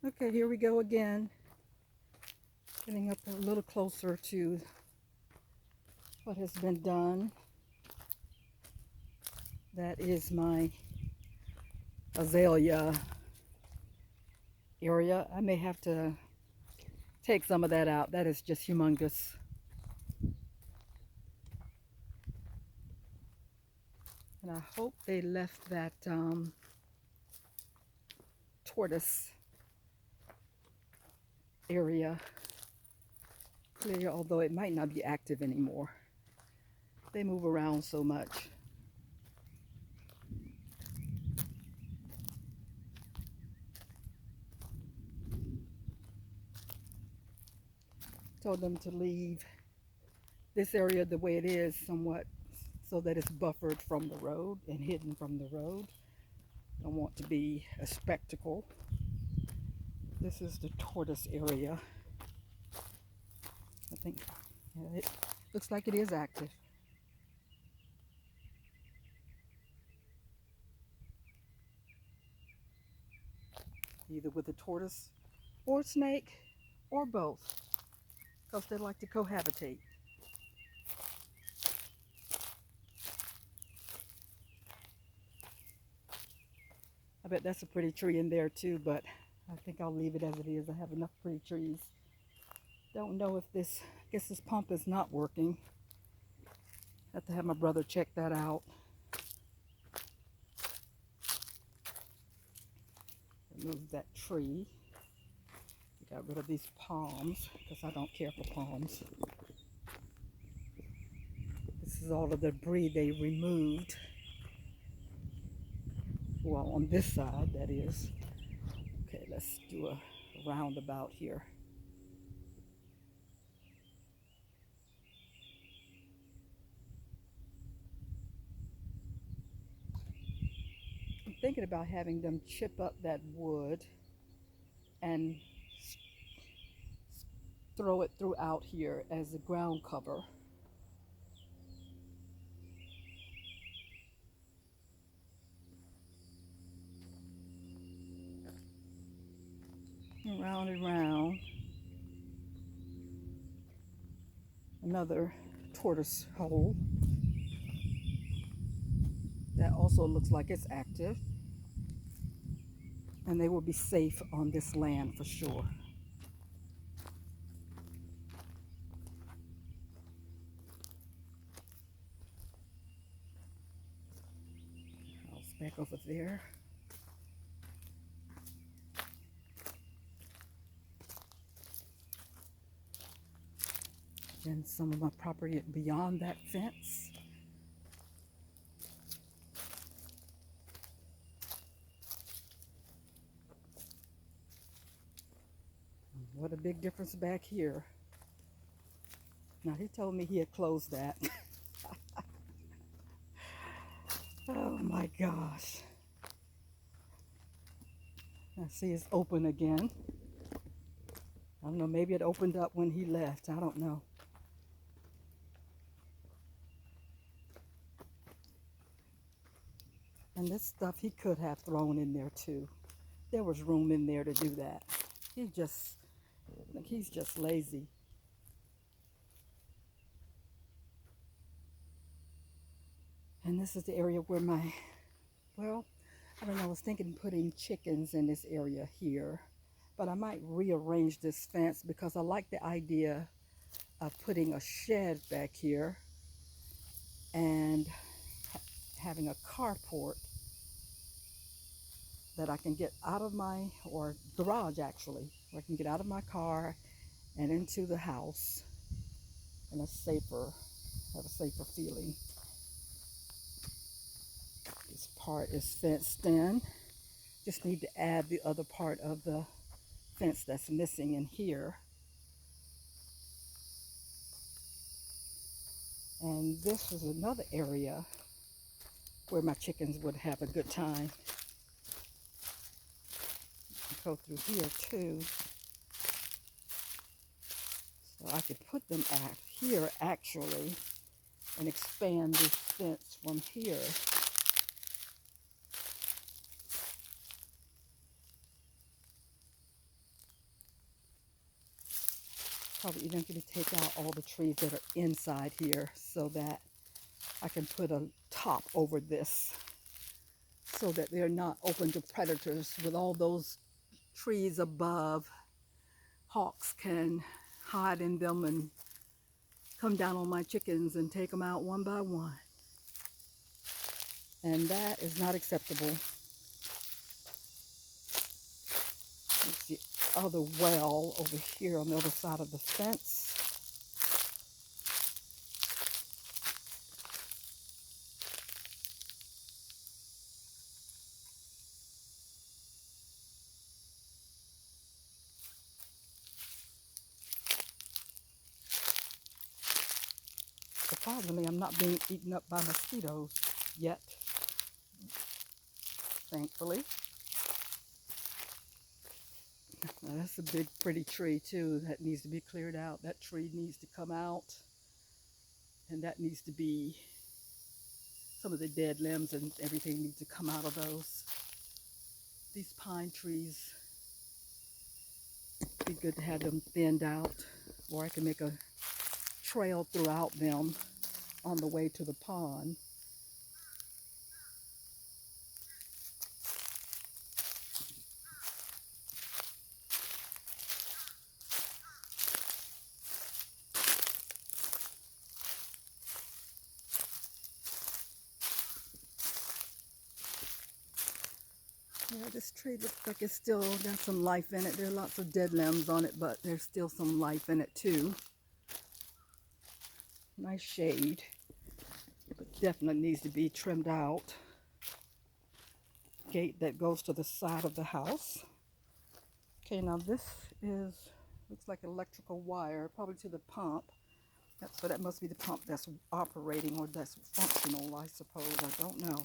Okay, here we go again. Getting up a little closer to what has been done. That is my azalea area. I may have to take some of that out. That is just humongous. And I hope they left that tortoise area clear, although it might not be active anymore. They move around so much. Told them to leave this area the way it is somewhat, so that it's buffered from the road and hidden from the road. Don't want to be a spectacle. This is the tortoise area. I think it looks like it is active. Either with a tortoise or snake or both, because they like to cohabitate. I bet that's a pretty tree in there too, but I think I'll leave it as it is. I have enough pretty trees. Don't know if this, I guess this pump is not working. Have to have my brother check that out. Remove that tree. Got rid of these palms because I don't care for palms. This is all of the debris they removed. Well, on this side, that is. Okay, let's do a roundabout here. I'm thinking about having them chip up that wood and throw it throughout here as a ground cover. Round and round. Another tortoise hole. That also looks like it's active. And they will be safe on this land for sure. House back over there. And some of my property beyond that fence. What a big difference back here. Now he told me he had closed that. Oh my gosh. I see it's open again. I don't know, maybe it opened up when he left. I don't know. And this stuff he could have thrown in there too. There was room in there to do that. He's just lazy. And this is the area where well, I don't know, I was thinking putting chickens in this area here. But I might rearrange this fence because I like the idea of putting a shed back here and having a carport that I can get out of or garage actually, where I can get out of my car and into the house and have a safer feeling. This part is fenced in. Just need to add the other part of the fence that's missing in here. And this is another area where my chickens would have a good time. Go through here too. So I could put them here actually and expand this fence from here. probably eventually take out all the trees that are inside here so that I can put a top over this so that they're not open to predators. With all those trees above, hawks can hide in them and come down on my chickens and take them out one by one. And that is not acceptable. There's the other well over here on the other side of the fence. Surprisingly, I'm not being eaten up by mosquitoes yet, thankfully. Now, that's a big, pretty tree, too, that needs to be cleared out. That tree needs to come out, and that needs to be, some of the dead limbs and everything needs to come out of those. These pine trees, it'd be good to have them thinned out, or I can make a trail throughout them on the way to the pond. Yeah, this tree looks like it's still got some life in it. There are lots of dead limbs on it, but there's still some life in it too. Nice shade, but definitely needs to be trimmed out. Gate that goes to the side of the house. Okay, now this looks like electrical wire, probably to the pump. So that must be the pump that's operating or that's functional, I suppose. I don't know.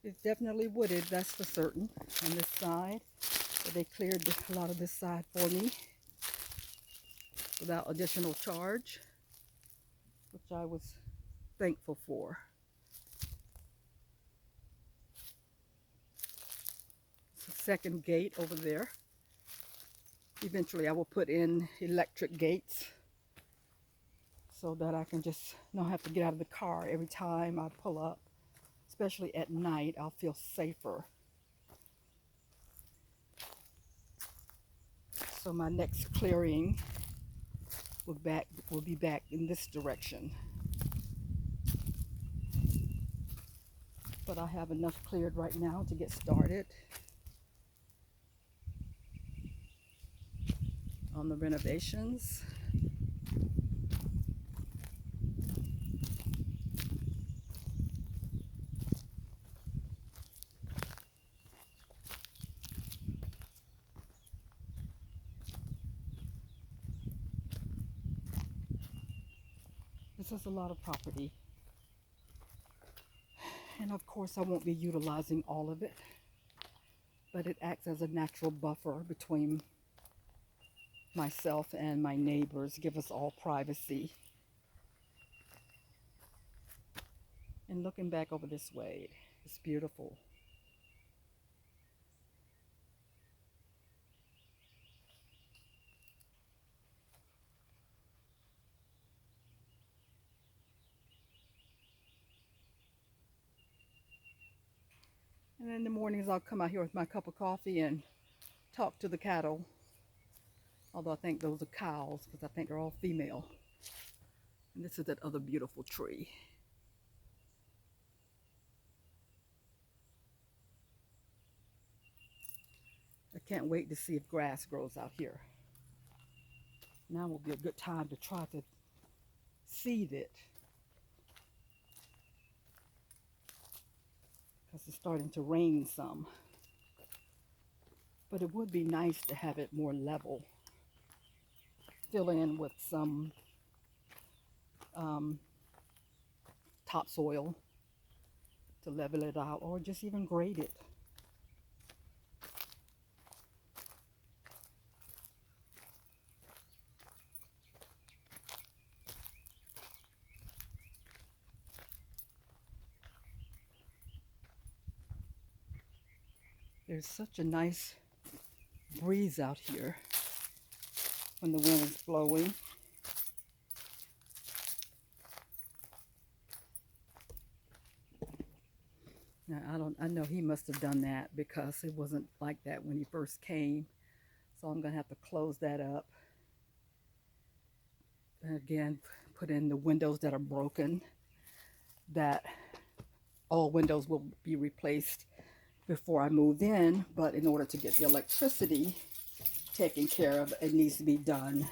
It's definitely wooded, that's for certain, on this side. But they cleared a lot of this side for me without additional charge, which I was thankful for. It's a second gate over there. Eventually I will put in electric gates so that I can just not have to get out of the car every time I pull up. Especially at night, I'll feel safer. So my next clearing will be back in this direction. But I have enough cleared right now to get started on the renovations. This is a lot of property. And of course I won't be utilizing all of it, but it acts as a natural buffer between myself and my neighbors, give us all privacy. And looking back over this way, it's beautiful. And in the mornings I'll come out here with my cup of coffee and talk to the cattle. Although I think those are cows because I think they're all female. And this is that other beautiful tree. I can't wait to see if grass grows out here. Now will be a good time to try to seed it, because it's starting to rain some. But it would be nice to have it more level. Fill in with some topsoil to level it out, or just even grade it. There's such a nice breeze out here when the wind is blowing. Now, I know he must have done that because it wasn't like that when he first came. So I'm going to have to close that up. And again, put in the windows that are broken. That all windows will be replaced before I move in. But in order to get the electricity taken care of, it needs to be done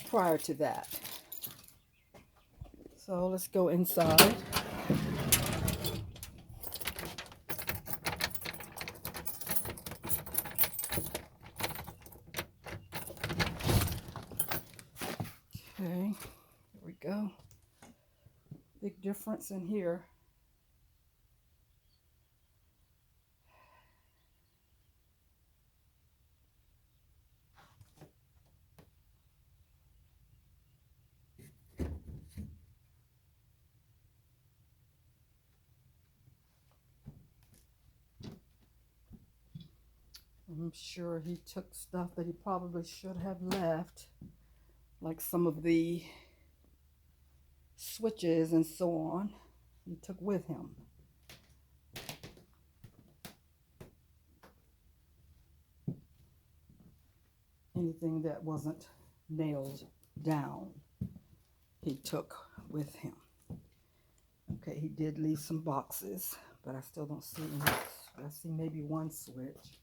prior to that. So let's go inside. Okay, here we go. Big difference in here. I'm sure he took stuff that he probably should have left, like some of the switches and so on, he took with him. Anything that wasn't nailed down, he took with him. Okay, he did leave some boxes, but I still don't see any. I see maybe one switch.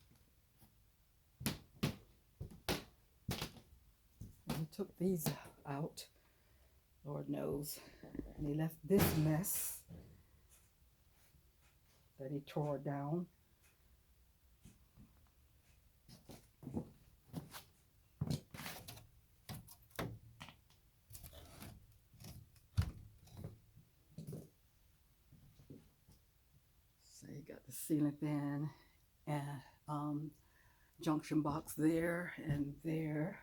And he took these out, Lord knows. And he left this mess that he tore down. So you got the ceiling fan and junction box there and there.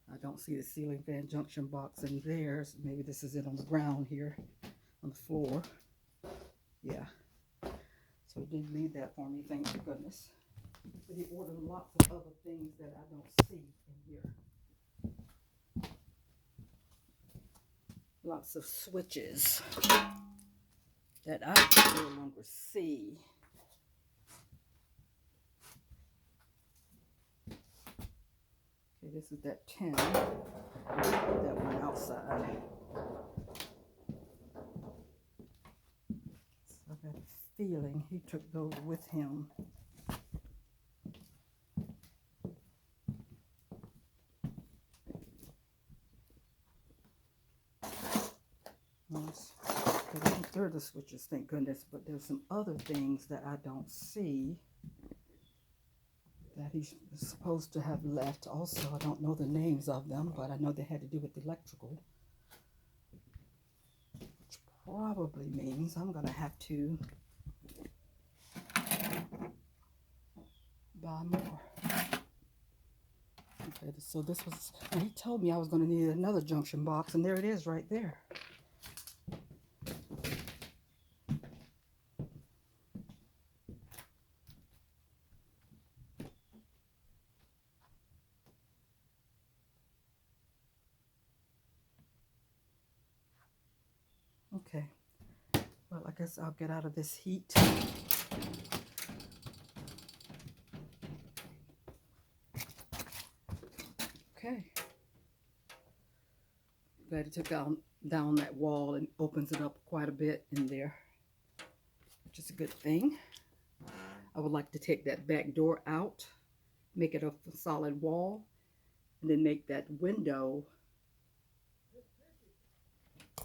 I don't see the ceiling fan junction box in there. So maybe this is it on the ground here, on the floor. Yeah. So he did leave that for me, thank goodness. But he ordered lots of other things that I don't see in here. Lots of switches that I no longer see. Okay, this is that tin. Put that one outside. So I got a feeling he took those with him. There are the switches, thank goodness, but there's some other things that I don't see that he's supposed to have left. Also, I don't know the names of them, but I know they had to do with the electrical, which probably means I'm gonna have to buy more. Okay, so this was, and he told me I was gonna need another junction box, and there it is right there. Okay, well, I guess I'll get out of this heat. Okay. Glad he took down that wall and opens it up quite a bit in there, which is a good thing. I would like to take that back door out, make it a solid wall, and then make that window.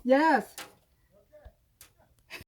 Yes.